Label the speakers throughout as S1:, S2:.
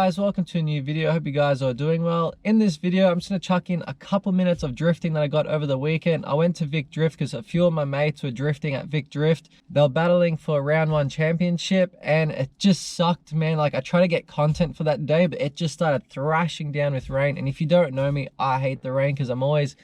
S1: guys, welcome to a new video. I hope you guys are doing well. In this video, I'm just going to chuck in a couple minutes of drifting that I got over the weekend. I went to Vic Drift because a few of my mates were drifting at Vic Drift. They were battling for a round 1 championship and it just sucked, man. Like, I tried to get content for that day, but it just started thrashing down with rain. And if you don't know me, I hate the rain because I'm always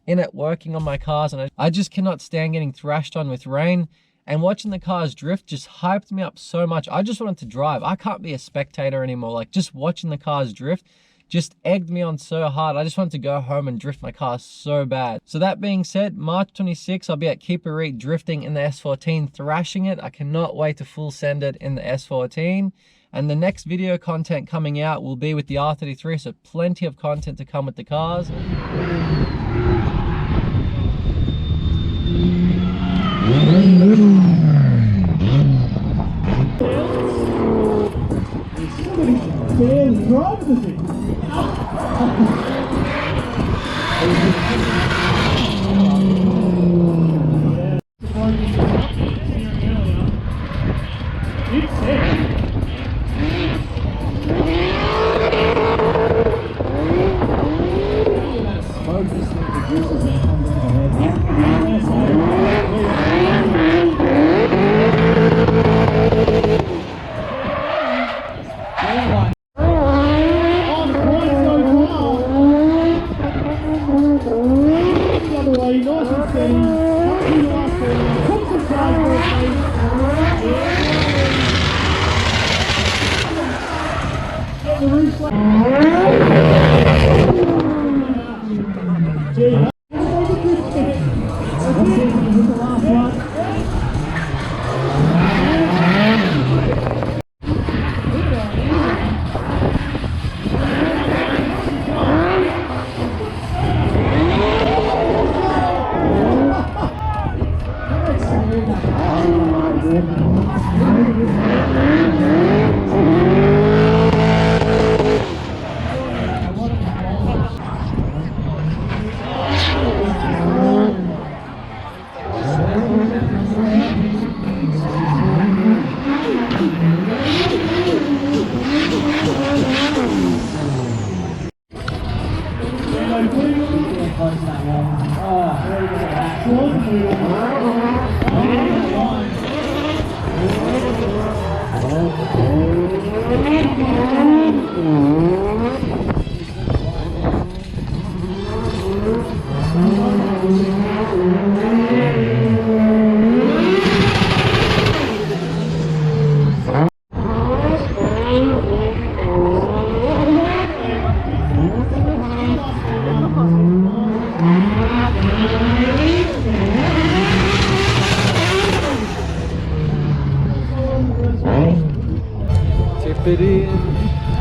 S1: in it working on my cars and I just cannot stand getting thrashed on with rain. And watching the cars drift just hyped me up so much. I just wanted to drive. I can't be a spectator anymore. Like, just watching the cars drift just egged me on so hard. I just wanted to go home and drift my car so bad. So that being said, March 26th, I'll be at Carburetor drifting in the S14, thrashing it. I cannot wait to full send it in the S14. And the next video content coming out will be with the R33, so plenty of content to come with the cars.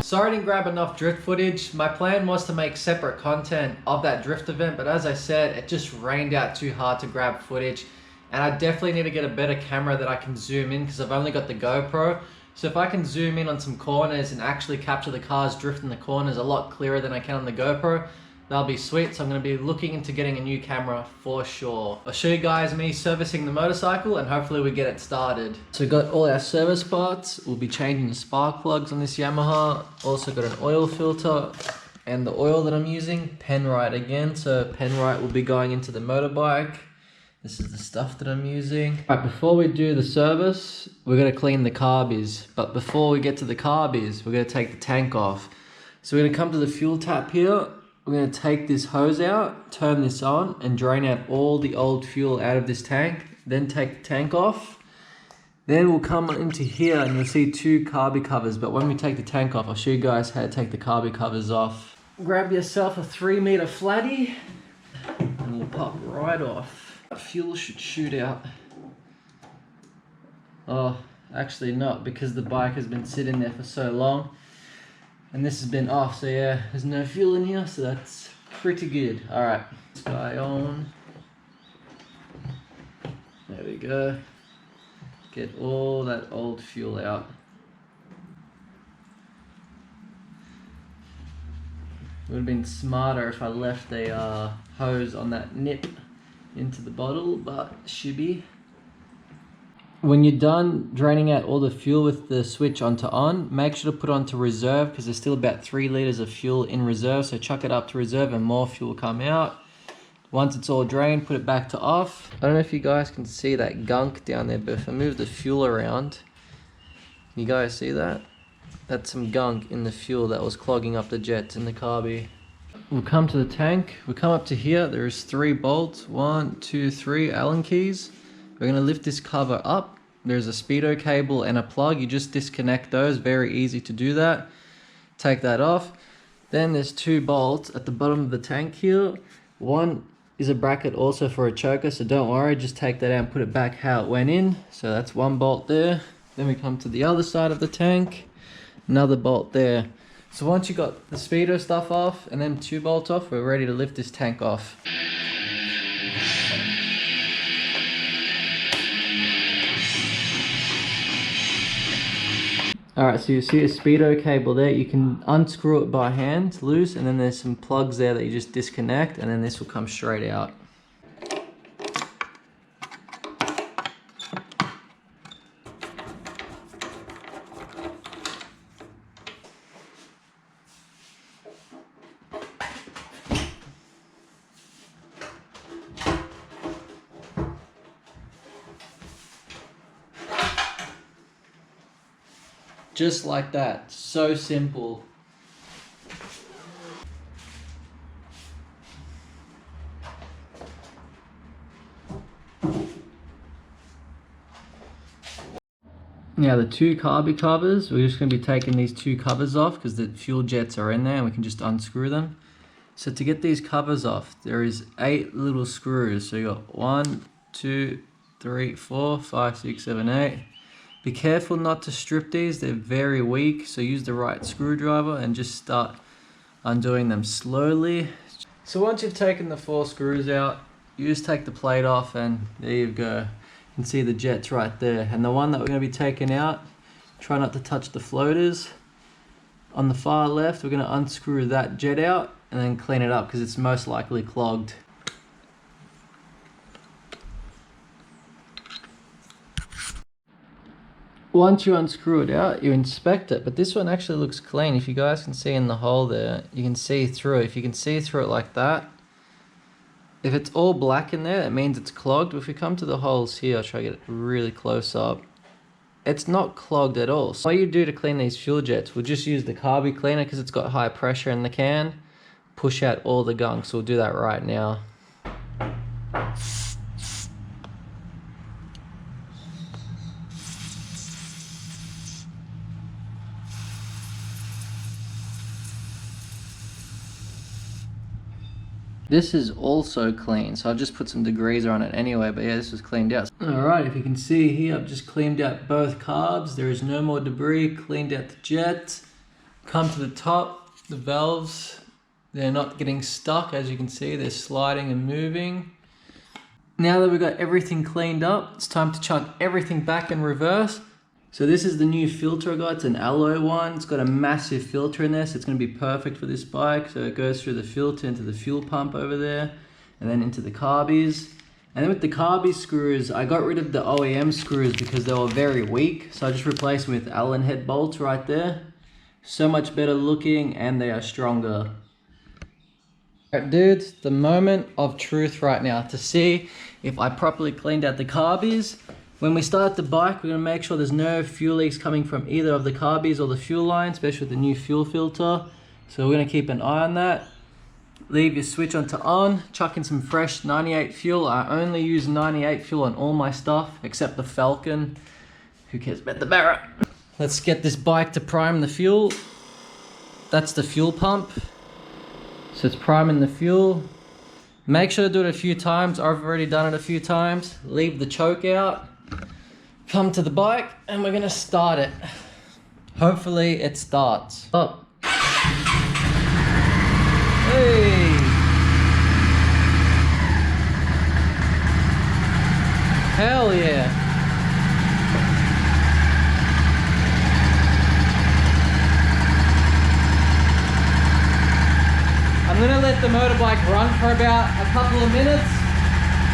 S1: Sorry I didn't grab enough drift footage. My plan was to make separate content of that drift event, but as I said, it just rained out too hard to grab footage. And I definitely need to get a better camera that I can zoom in because I've only got the GoPro. So if I can zoom in on some corners and actually capture the cars drifting the corners a lot clearer than I can on the GoPro, that'll be sweet. So I'm going to be looking into getting a new camera for sure. I'll show you guys me servicing the motorcycle and hopefully we get it started. So we've got all our service parts. We'll be changing the spark plugs on this Yamaha. Also got an oil filter and the oil that I'm using, Penrite again. So Penrite will be going into the motorbike. This is the stuff that I'm using. Alright, before we do the service, we're going to clean the carbies. But before we get to the carbies, we're going to take the tank off. So we're going to come to the fuel tap here. We're going to take this hose out, turn this on, and drain out all the old fuel out of this tank. Then take the tank off. Then we'll come into here and you'll see 2 carby covers. But when we take the tank off, I'll show you guys how to take the carby covers off. Grab yourself a 3-meter flatty and we'll pop right off. Fuel should shoot out. Oh, actually not, because the bike has been sitting there for so long. And this has been off, so yeah, there's no fuel in here, so that's pretty good. Alright, this guy on. There we go. Get all that old fuel out. It would have been smarter if I left a hose on that nip into the bottle, but shibby. When you're done draining out all the fuel with the switch onto on, make sure to put onto reserve because there's still about 3 liters of fuel in reserve. So chuck it up to reserve and more fuel will come out. Once it's all drained, put it back to off. I don't know if you guys can see that gunk down there, but if I move the fuel around, you guys see that? That's some gunk in the fuel that was clogging up the jets in the carby. We'll come to the tank. We'll come up to here. There's 3 bolts, 1, 2, 3 Allen keys. We're gonna lift this cover up. There's a speedo cable and a plug. You just disconnect those, very easy to do that. Take that off. Then there's 2 bolts at the bottom of the tank here. One is a bracket also for a choker, so don't worry, just take that out and put it back how it went in. So that's 1 bolt there. Then we come to the other side of the tank, another bolt there. So once you got the speedo stuff off and then 2 bolts off, we're ready to lift this tank off. Alright, so you see a speedo cable there. You can unscrew it by hand, loose, and then there's some plugs there that you just disconnect, and then this will come straight out. Just like that, so simple. Now the 2 carby covers, we're just going to be taking these 2 covers off because the fuel jets are in there and we can just unscrew them. So to get these covers off, there is 8 little screws. So you got 1, 2, 3, 4, 5, 6, 7, 8. Be careful not to strip these, they're very weak, so use the right screwdriver and just start undoing them slowly. So once you've taken the 4 screws out, you just take the plate off and there you go. You can see the jets right there. And the one that we're going to be taking out, try not to touch the floaters. On the far left, we're going to unscrew that jet out and then clean it up because it's most likely clogged. Once you unscrew it out, you inspect it, but this one actually looks clean. If you guys can see in the hole there, you can see through it. If you can see through it like that, if it's all black in there, it means it's clogged. If we come to the holes here, I'll try to get it really close up. It's not clogged at all. So what you do to clean these fuel jets, we'll just use the carby cleaner because it's got high pressure in the can. Push out all the gunk, so we'll do that right now. This is also clean, so I'll just put some degreaser on it anyway, but yeah, this was cleaned out. Alright, if you can see here, I've just cleaned out both carbs. There is no more debris, cleaned out the jet. Come to the top, the valves, they're not getting stuck. As you can see, they're sliding and moving. Now that we've got everything cleaned up, it's time to chuck everything back in reverse. So this is the new filter I got. It's an alloy one. It's got a massive filter in there, so it's going to be perfect for this bike. So it goes through the filter into the fuel pump over there, and then into the carbies. And then with the carby screws, I got rid of the OEM screws because they were very weak. So I just replaced them with Allen head bolts right there. So much better looking, and they are stronger. Alright dudes, the moment of truth right now to see if I properly cleaned out the carbies. When we start the bike, we're going to make sure there's no fuel leaks coming from either of the carbies or the fuel line, especially with the new fuel filter. So we're going to keep an eye on that. Leave your switch onto on, chuck in some fresh 98 fuel. I only use 98 fuel on all my stuff, except the Falcon. Who cares about the Barra? Let's get this bike to prime the fuel. That's the fuel pump. So it's priming the fuel. Make sure to do it a few times. I've already done it a few times. Leave the choke out. Come to the bike and we're gonna start it. Hopefully it starts. Up. Hey! Hell yeah! I'm gonna let the motorbike run for about a couple of minutes.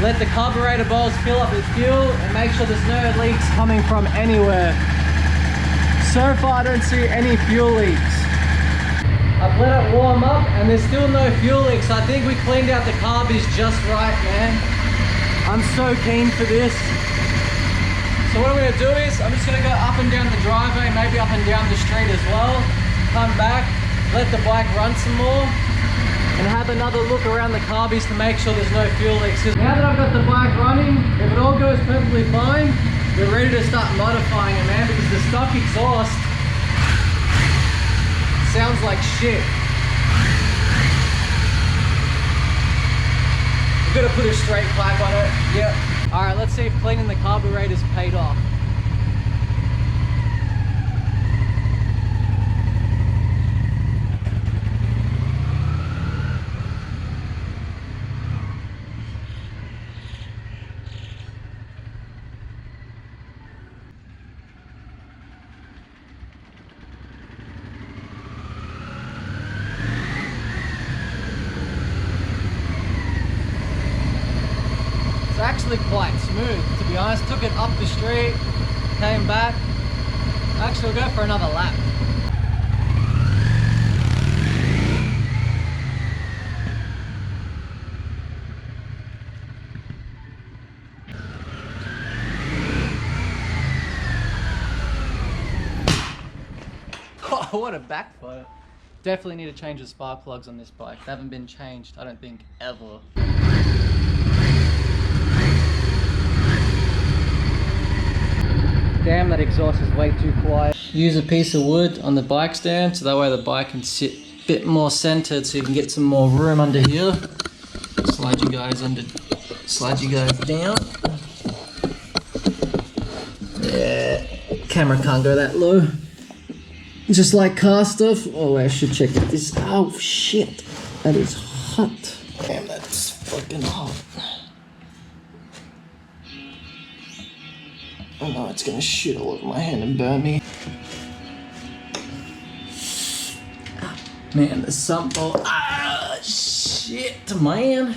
S1: let the carburetor bowls fill up with fuel and make sure there's no leaks coming from anywhere. So far I don't see any fuel leaks. I've let it warm up and there's still no fuel leaks. I think we cleaned out the carbies just right, man. I'm so keen for this. So what I'm gonna do is, I'm just gonna go up and down the driveway, maybe up and down the street as well. Come back, let the bike run some more, and have another look around the carbies to make sure there's no fuel leaks. Now that I've got the bike running, if it all goes perfectly fine, we're ready to start modifying it, man, because the stock exhaust sounds like shit. We've got to put a straight pipe on it. Yep. Alright, let's see if cleaning the carburetor's paid off. It's actually quite smooth, to be honest. Took it up the street, came back. Actually, we'll go for another lap. Oh, what a backfire. Definitely need to change the spark plugs on this bike. They haven't been changed, I don't think, ever. Damn, that exhaust is way too quiet. Use a piece of wood on the bike stand so that way the bike can sit a bit more centered so you can get some more room under here. Slide you guys down. Yeah, camera can't go that low. Just like car stuff. Oh, I should check this. Oh shit, that is hot. Damn, that's fucking hot. Oh no, it's gonna shoot all over my hand and burn me. Man, the sump bowl. Ah, shit, man.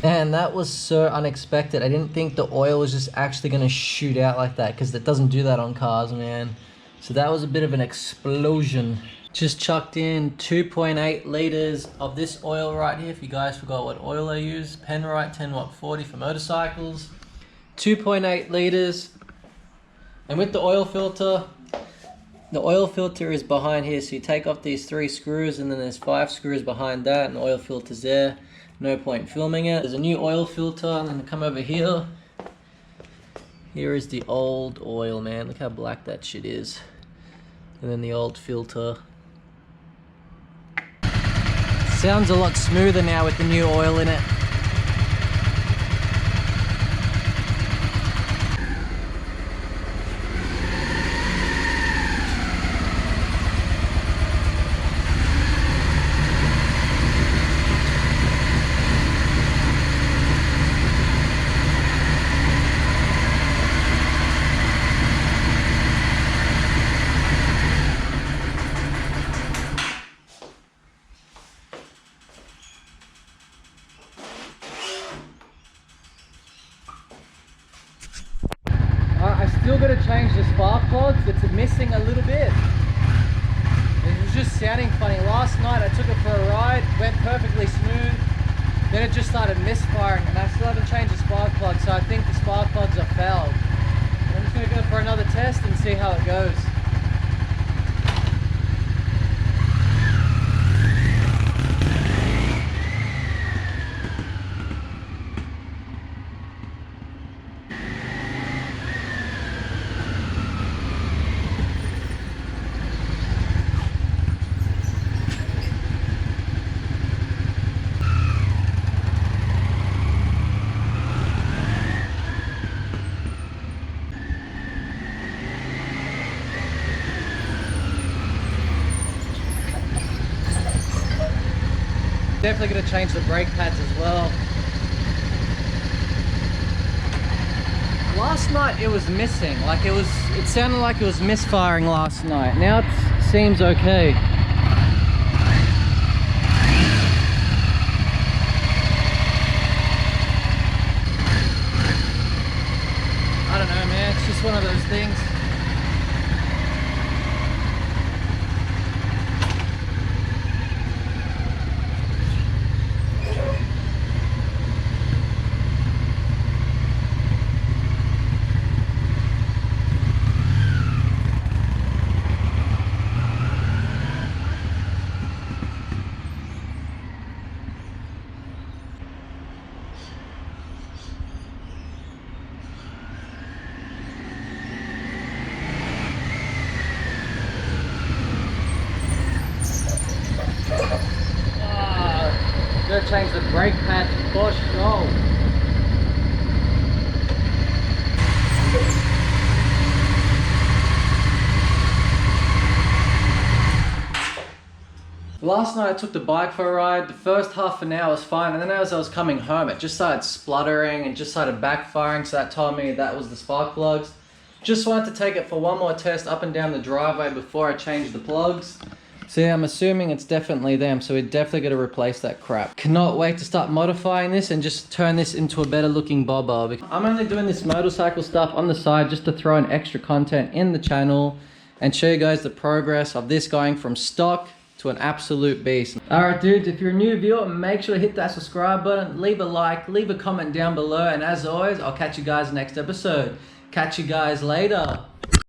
S1: Man, that was so unexpected. I didn't think the oil was just actually gonna shoot out like that, because it doesn't do that on cars, man. So that was a bit of an explosion. Just chucked in 2.8 liters of this oil right here. If you guys forgot what oil I use, Penrite 10 watt 40 for motorcycles. 2.8 liters. And with the oil filter is behind here. So you take off these 3 screws and then there's 5 screws behind that and the oil filter's there. No point filming it. There's a new oil filter. I'm gonna come over here. Here is the old oil, man. Look how black that shit is. And then the old filter. Sounds a lot smoother now with the new oil in it. Still got to change the spark plugs. It's missing a little bit. It was just sounding funny. Last night I took it for a ride, went perfectly smooth. Then it just started misfiring and I still haven't changed the spark plug, so I think the spark plugs are fouled. I'm just going to go for another test and see how it goes. Definitely going to change the brake pads as well. Last night it was missing, like it sounded like it was misfiring last night. Now it seems okay. change the brake pads for sure. Last night I took the bike for a ride. The first half an hour was fine, and then as I was coming home it just started spluttering and just started backfiring, so that told me that was the spark plugs. Just wanted to take it for one more test up and down the driveway before I changed the plugs. So yeah, I'm assuming it's definitely them, so we're definitely going to replace that crap. Cannot wait to start modifying this and just turn this into a better looking bobber. I'm only doing this motorcycle stuff on the side just to throw in extra content in the channel and show you guys the progress of this going from stock to an absolute beast. Alright dudes, if you're a new viewer, make sure to hit that subscribe button, leave a like, leave a comment down below, and as always, I'll catch you guys next episode. Catch you guys later.